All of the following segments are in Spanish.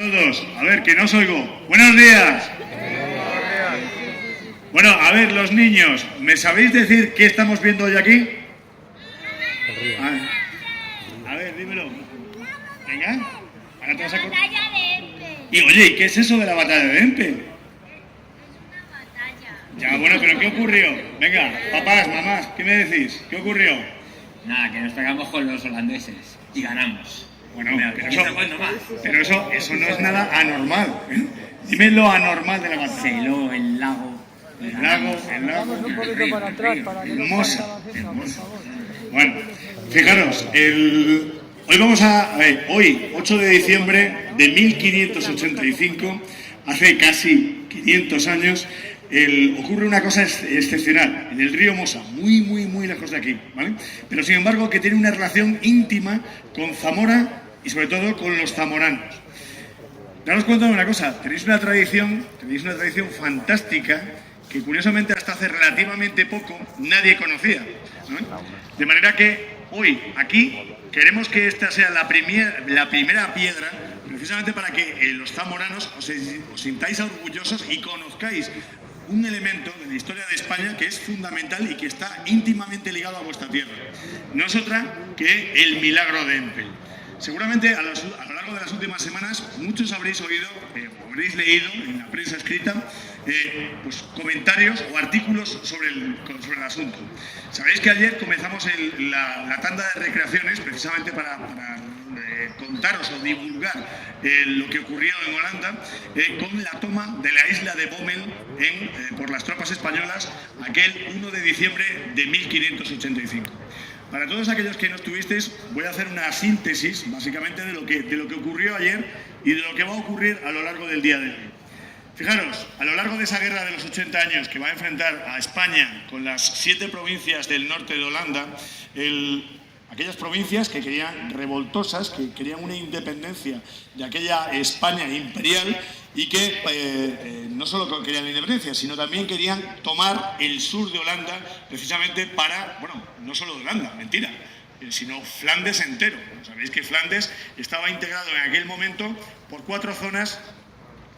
Todos, a ver, que no os oigo. ¡Buenos días! Bueno, a ver, los niños, ¿me sabéis decir qué estamos viendo hoy aquí? A ver, dímelo. Venga, ahora te vas a La batalla de Empe. Y oye, ¿y qué es eso de la batalla de Empe? Es una batalla. Ya, bueno, pero ¿qué ocurrió? Venga, papás, mamás, ¿qué me decís? ¿Qué ocurrió? Nada, que nos pegamos con los holandeses y ganamos. Bueno, Mira, pero 15 eso, segundos más. pero eso no es nada anormal. ¿Eh? Dime lo anormal de la batalla. Celó, el lago. El lago. Vamos un poquito para atrás para que no Hermosa, salga la cesta, por hermosa. favor. Bueno, fijaros, hoy vamos hoy, 8 de diciembre de 1585, hace casi 500 años, ocurre una cosa excepcional en el río Mosa, muy lejos de aquí, ¿vale? Pero sin embargo que tiene una relación íntima con Zamora y sobre todo con los zamoranos. Daros cuenta de una cosa, tenéis una tradición fantástica que curiosamente hasta hace relativamente poco nadie conocía, ¿no? De manera que hoy aquí queremos que esta sea la primera piedra, precisamente para que los zamoranos os sintáis orgullosos y conozcáis un elemento de la historia de España que es fundamental y que está íntimamente ligado a vuestra tierra. No es otra que el milagro de Empel. Seguramente a lo largo de las últimas semanas muchos habréis oído, habréis leído en la prensa escrita pues, comentarios o artículos sobre el asunto. Sabéis que ayer comenzamos la tanda de recreaciones precisamente para contaros o divulgar lo que ocurrió en Holanda con la toma de la isla de Bommel por las tropas españolas aquel 1 de diciembre de 1585. Para todos aquellos que no estuvisteis, voy a hacer una síntesis, básicamente, de lo que ocurrió ayer y de lo que va a ocurrir a lo largo del día de hoy. Fijaros, a lo largo de esa guerra de los 80 años que va a enfrentar a España con las 7 provincias del norte de Holanda, aquellas provincias que querían revoltosas, que querían una independencia de aquella España imperial y que no solo querían la independencia, sino también querían tomar el sur de Holanda precisamente para, bueno, no solo de Holanda, mentira, sino Flandes entero. Sabéis que Flandes estaba integrado en aquel momento por 4 zonas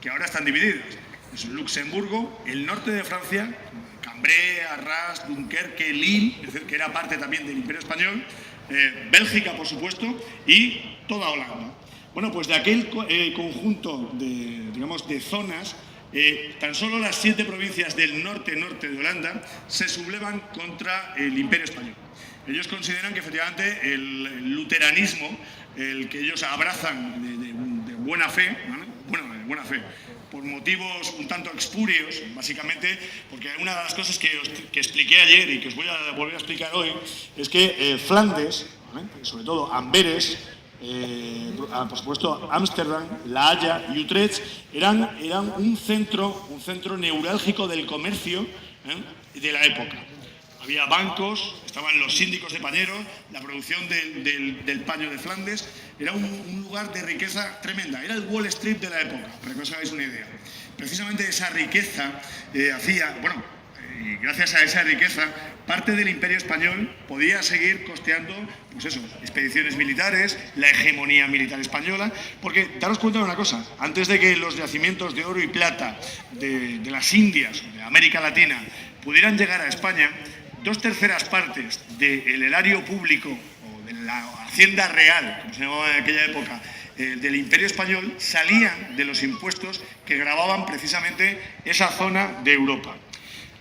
que ahora están divididas. Es Luxemburgo, el norte de Francia, Cambrai, Arras, Dunkerque, Lille, es decir, que era parte también del Imperio Español, Bélgica, por supuesto, y toda Holanda. Bueno, pues de aquel conjunto de zonas, tan solo las 7 provincias del norte de Holanda se sublevan contra el Imperio Español. Ellos consideran que efectivamente el luteranismo, el que ellos abrazan de buena fe, ¿vale? Bueno, de buena fe, por motivos un tanto expurios, básicamente, porque una de las cosas que expliqué ayer y que os voy a volver a explicar hoy, es que Flandes, ¿vale? Sobre todo Amberes, por supuesto Ámsterdam, La Haya y Utrecht, eran un centro neurálgico del comercio de la época. Había bancos, estaban los síndicos de pañeros, la producción del paño de Flandes. Era un lugar de riqueza tremenda. Era el Wall Street de la época, para que os hagáis una idea. Precisamente esa riqueza y gracias a esa riqueza, parte del Imperio Español podía seguir costeando, pues eso, expediciones militares, la hegemonía militar española, porque daros cuenta de una cosa, antes de que los yacimientos de oro y plata de las Indias, de América Latina, pudieran llegar a España, 2/3 partes del erario público o de la hacienda real, como se llamaba en aquella época, del Imperio Español, salían de los impuestos que gravaban precisamente esa zona de Europa.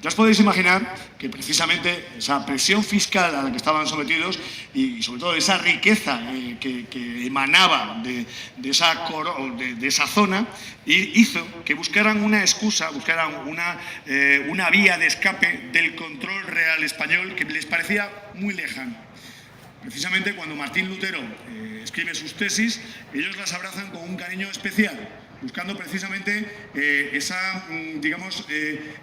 Ya os podéis imaginar que precisamente esa presión fiscal a la que estaban sometidos y sobre todo esa riqueza que emanaba de esa zona hizo que buscaran una excusa, buscaran una vía de escape del control real español que les parecía muy lejano. Precisamente cuando Martín Lutero escribe sus tesis, ellos las abrazan con un cariño especial, buscando precisamente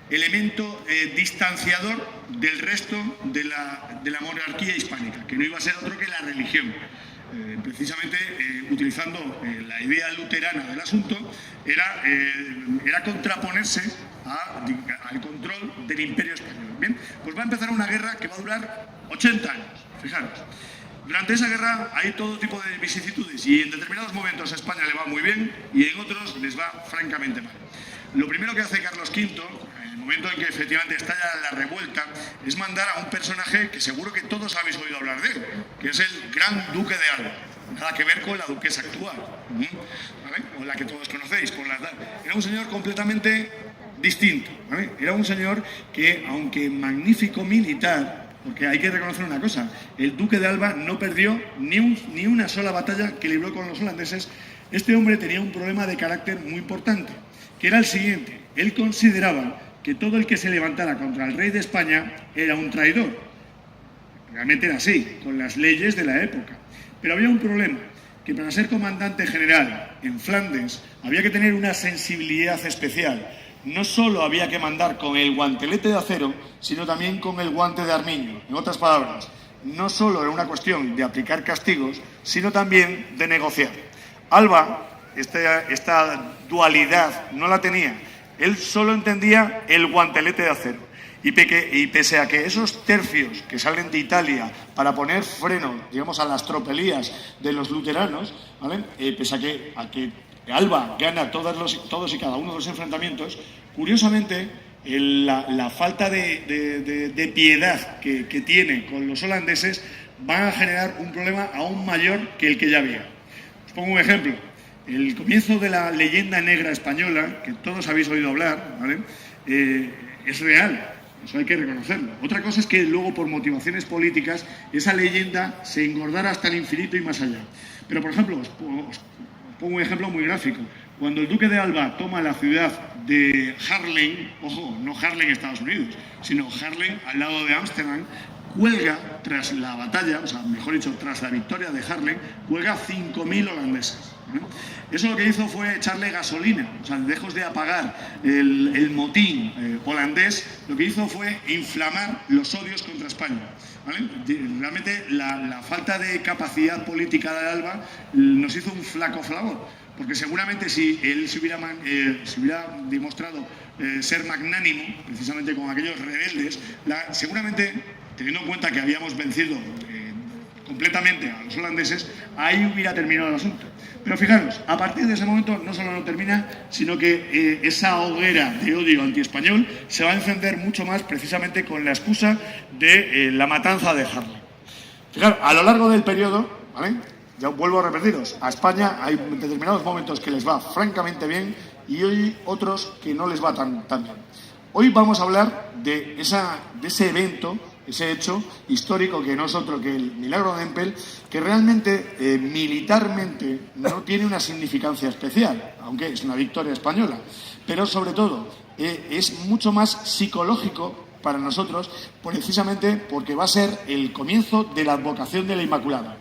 elemento distanciador del resto de la monarquía hispánica, que no iba a ser otro que la religión. Precisamente utilizando la idea luterana del asunto, era contraponerse al control del Imperio Español. Bien, pues va a empezar una guerra que va a durar 80 años, fijaros. Durante esa guerra hay todo tipo de vicisitudes y en determinados momentos a España le va muy bien y en otros les va francamente mal. Lo primero que hace Carlos V, en el momento en que efectivamente estalla la revuelta, es mandar a un personaje que seguro que todos habéis oído hablar de él, que es el Gran Duque de Alba. Nada que ver con la duquesa actual, ¿vale? O la que todos conocéis. Era un señor completamente distinto, ¿vale? Era un señor que, aunque magnífico militar, porque hay que reconocer una cosa, el duque de Alba no perdió ni una sola batalla que libró con los holandeses. Este hombre tenía un problema de carácter muy importante, que era el siguiente: él consideraba que todo el que se levantara contra el rey de España era un traidor. Realmente era así, con las leyes de la época. Pero había un problema, que para ser comandante general en Flandes había que tener una sensibilidad especial. No solo había que mandar con el guantelete de acero, sino también con el guante de armiño. En otras palabras, no solo era una cuestión de aplicar castigos, sino también de negociar. Alba, esta dualidad no la tenía. Él solo entendía el guantelete de acero. Y pese a que esos tercios que salen de Italia para poner freno, digamos, a las tropelías de los luteranos, ¿vale? Pese a que Alba gana todos y cada uno de los enfrentamientos, curiosamente la falta de piedad que tiene con los holandeses va a generar un problema aún mayor que el que ya había. Os pongo un ejemplo. El comienzo de la leyenda negra española, que todos habéis oído hablar, ¿vale? Es real. Eso hay que reconocerlo. Otra cosa es que luego, por motivaciones políticas, esa leyenda se engordara hasta el infinito y más allá. Pero, por ejemplo, os pongo un ejemplo muy gráfico. Cuando el duque de Alba toma la ciudad de Haarlem, ojo, no Haarlem, Estados Unidos, sino Haarlem, al lado de Ámsterdam, cuelga, tras la batalla, o sea, mejor dicho, tras la victoria de Haarlem, cuelga 5.000 holandeses. Eso lo que hizo fue echarle gasolina, o sea, lejos de apagar el motín holandés, lo que hizo fue inflamar los odios contra España, ¿vale? Realmente la falta de capacidad política de Alba nos hizo un flaco favor, porque seguramente si él se hubiera demostrado ser magnánimo, precisamente con aquellos rebeldes, seguramente, teniendo en cuenta que habíamos vencido completamente a los holandeses, ahí hubiera terminado el asunto. Pero fijaros, a partir de ese momento no solo no termina, sino que esa hoguera de odio antiespañol se va a encender mucho más precisamente con la excusa de la matanza de Haarlem. Fijaros, a lo largo del periodo, ¿vale? Ya vuelvo a repetiros, a España hay determinados momentos que les va francamente bien y hoy otros que no les va tan bien. Hoy vamos a hablar de ese evento, ese hecho histórico que no es otro que el Milagro de Empel, que realmente militarmente no tiene una significancia especial, aunque es una victoria española, pero sobre todo es mucho más psicológico para nosotros, precisamente porque va a ser el comienzo de la advocación de la Inmaculada.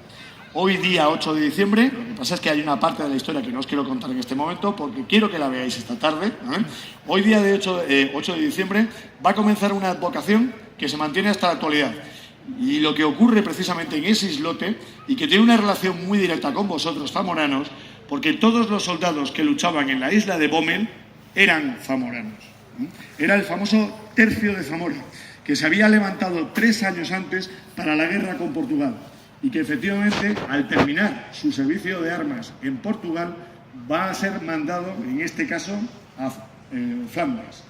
Hoy día 8 de diciembre, lo que pasa es que hay una parte de la historia que no os quiero contar en este momento porque quiero que la veáis esta tarde, ¿vale? Hoy día de 8 de diciembre va a comenzar una advocación que se mantiene hasta la actualidad. Y lo que ocurre precisamente en ese islote, y que tiene una relación muy directa con vosotros, zamoranos, porque todos los soldados que luchaban en la isla de Bommel eran zamoranos. Era el famoso Tercio de Zamora, que se había levantado 3 años antes para la guerra con Portugal, y que efectivamente, al terminar su servicio de armas en Portugal, va a ser mandado, en este caso, a Flandes.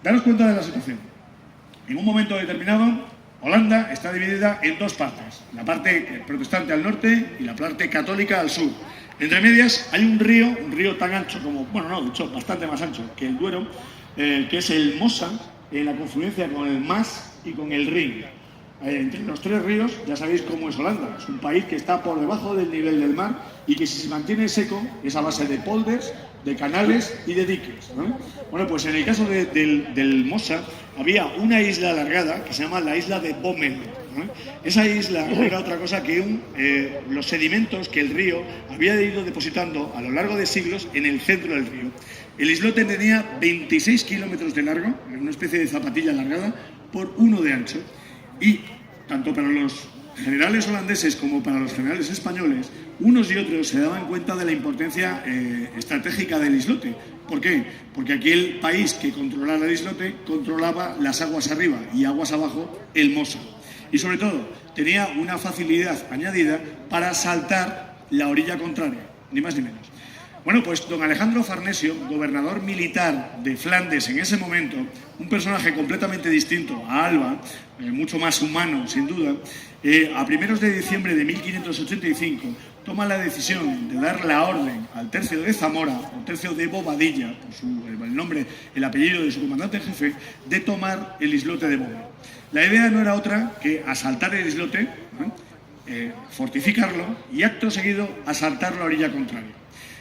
Daros cuenta de la situación. En un momento determinado, Holanda está dividida en 2 partes, la parte protestante al norte y la parte católica al sur. Entre medias hay un río tan ancho como, bueno, no, de hecho, bastante más ancho que el Duero, que es el Mosa, en la confluencia con el Maas y con el Rin. Entre los 3 ríos, ya sabéis cómo es Holanda. Es un país que está por debajo del nivel del mar y que si se mantiene seco es a base de polders, de canales y de diques, ¿no? Bueno, pues en el caso del Mosa había una isla alargada que se llama la isla de Bommel, ¿no? Esa isla no era otra cosa que los sedimentos que el río había ido depositando a lo largo de siglos en el centro del río. El islote tenía 26 kilómetros de largo, una especie de zapatilla alargada, por 1 de ancho. Y tanto para los generales holandeses como para los generales españoles, unos y otros se daban cuenta de la importancia estratégica del islote. ¿Por qué? Porque aquel país que controlaba el islote controlaba las aguas arriba y aguas abajo el Mosa. y sobre todo tenía una facilidad añadida para saltar la orilla contraria, ni más ni menos. Bueno, pues don Alejandro Farnesio, gobernador militar de Flandes en ese momento, un personaje completamente distinto a Alba, mucho más humano sin duda, a primeros de diciembre de 1585 toma la decisión de dar la orden al tercio de Zamora, o tercio de Bobadilla, por el nombre, el apellido de su comandante en jefe, de tomar el islote de Bommel. La idea no era otra que asaltar el islote, fortificarlo y acto seguido asaltar la orilla contraria.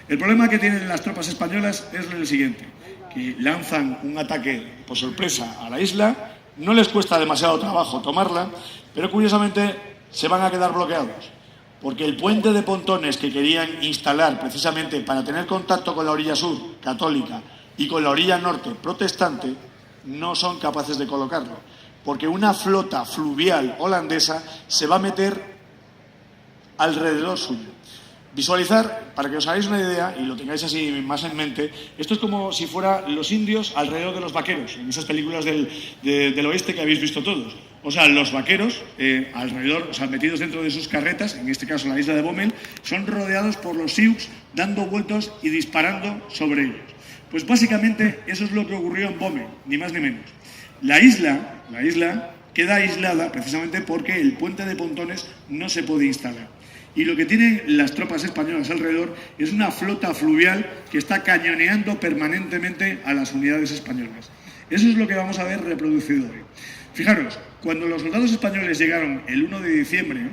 El problema que tienen las tropas españolas es el siguiente, que lanzan un ataque por sorpresa a la isla, no les cuesta demasiado trabajo tomarla, pero curiosamente se van a quedar bloqueados, porque el puente de pontones que querían instalar precisamente para tener contacto con la orilla sur, católica, y con la orilla norte, protestante, no son capaces de colocarlo, porque una flota fluvial holandesa se va a meter alrededor suyo. Visualizar, para que os hagáis una idea y lo tengáis así más en mente, esto es como si fuera los indios alrededor de los vaqueros, en esas películas del oeste que habéis visto todos. O sea, los vaqueros alrededor, o sea, metidos dentro de sus carretas, en este caso la isla de Bommel, son rodeados por los Sioux dando vueltos y disparando sobre ellos. Pues básicamente eso es lo que ocurrió en Bommel, ni más ni menos. La isla queda aislada precisamente porque el puente de pontones no se puede instalar. Y lo que tienen las tropas españolas alrededor es una flota fluvial que está cañoneando permanentemente a las unidades españolas. Eso es lo que vamos a ver reproducido hoy. Fijaros, cuando los soldados españoles llegaron el 1 de diciembre,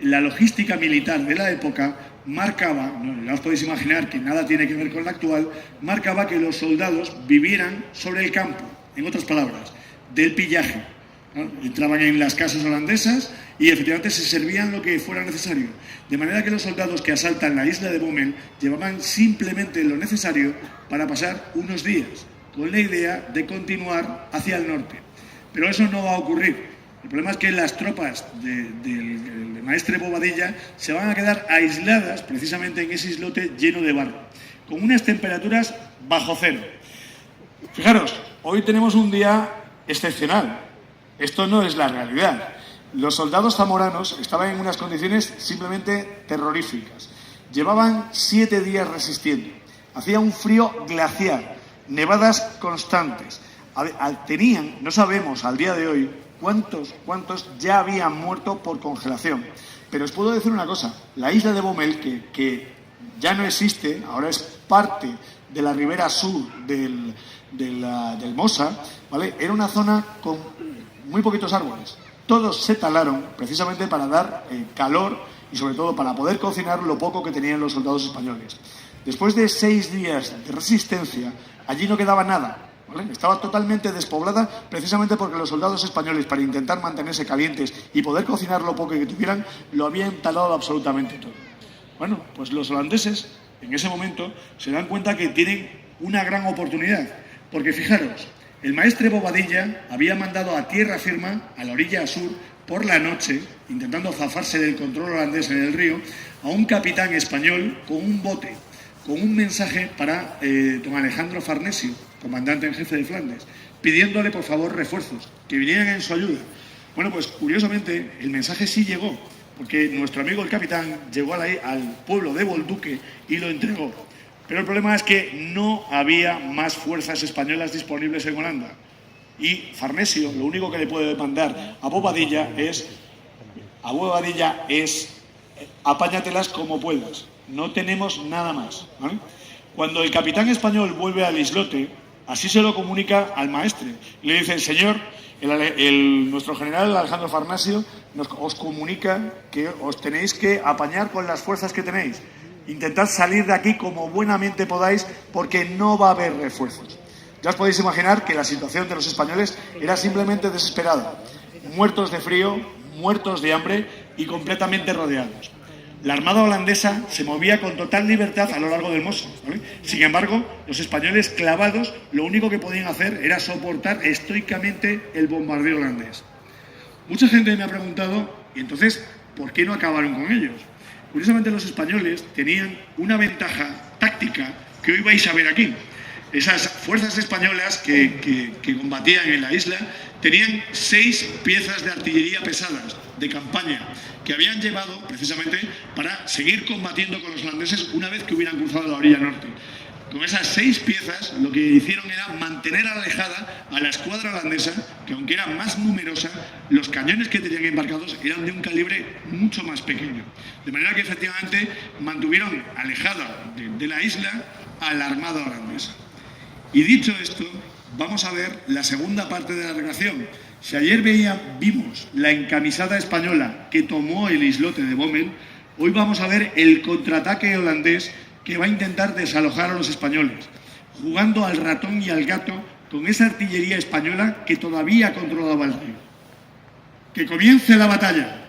la logística militar de la época marcaba, ya os podéis imaginar que nada tiene que ver con la actual, marcaba que los soldados vivieran sobre el campo, en otras palabras, del pillaje. Entraban en las casas holandesas y efectivamente se servían lo que fuera necesario. De manera que los soldados que asaltan la isla de Bommel llevaban simplemente lo necesario para pasar unos días, con la idea de continuar hacia el norte. Pero eso no va a ocurrir. El problema es que las tropas del maestre Bobadilla se van a quedar aisladas precisamente en ese islote lleno de barro, con unas temperaturas bajo cero. Fijaros, hoy tenemos un día excepcional. Esto no es la realidad. Los soldados zamoranos estaban en unas condiciones simplemente terroríficas. Llevaban 7 días resistiendo. Hacía un frío glacial, nevadas constantes. Tenían, no sabemos al día de hoy, cuántos ya habían muerto por congelación. Pero os puedo decir una cosa, la isla de Bommel, que ya no existe, ahora es parte de la ribera sur del Mosa, ¿vale? Era una zona con muy poquitos árboles. Todos se talaron precisamente para dar calor y sobre todo para poder cocinar lo poco que tenían los soldados españoles. Después de 6 días de resistencia, allí no quedaba nada, ¿vale? Estaba totalmente despoblada precisamente porque los soldados españoles, para intentar mantenerse calientes y poder cocinar lo poco que tuvieran, lo habían talado absolutamente todo. Bueno, pues los holandeses en ese momento se dan cuenta que tienen una gran oportunidad, porque fijaros, el maestre Bobadilla había mandado a tierra firma, a la orilla sur, por la noche, intentando zafarse del control holandés en el río, a un capitán español con un bote, con un mensaje para don Alejandro Farnesio, comandante en jefe de Flandes, pidiéndole por favor refuerzos, que vinieran en su ayuda. Bueno, pues curiosamente el mensaje sí llegó, porque nuestro amigo el capitán llegó al pueblo de Bolduque y lo entregó. Pero el problema es que no había más fuerzas españolas disponibles en Holanda. Y Farnesio lo único que le puede mandar a Bobadilla es apáñatelas como puedas. No tenemos nada más, ¿vale? Cuando el capitán español vuelve al islote, así se lo comunica al maestre. Le dice, señor, nuestro general Alejandro Farnesio os comunica que os tenéis que apañar con las fuerzas que tenéis. Intentad salir de aquí como buenamente podáis porque no va a haber refuerzos. Ya os podéis imaginar que la situación de los españoles era simplemente desesperada. Muertos de frío, muertos de hambre y completamente rodeados. La armada holandesa se movía con total libertad a lo largo del Mosa, ¿vale? Sin embargo, los españoles clavados lo único que podían hacer era soportar estoicamente el bombardeo holandés. Mucha gente me ha preguntado, ¿y entonces por qué no acabaron con ellos? Curiosamente los españoles tenían una ventaja táctica que hoy vais a ver aquí. Esas fuerzas españolas que combatían en la isla tenían 6 piezas de artillería pesadas de campaña que habían llevado precisamente para seguir combatiendo con los holandeses una vez que hubieran cruzado la orilla norte. Con esas 6 piezas lo que hicieron era mantener alejada a la escuadra holandesa, que aunque era más numerosa, los cañones que tenían embarcados eran de un calibre mucho más pequeño. De manera que efectivamente mantuvieron alejada de la isla a la armada holandesa. Y dicho esto, vamos a ver la segunda parte de la relación. Si ayer vimos la encamisada española que tomó el islote de Bommel, hoy vamos a ver el contraataque holandés que va a intentar desalojar a los españoles, jugando al ratón y al gato con esa artillería española que todavía controlaba el río. ¡Que comience la batalla!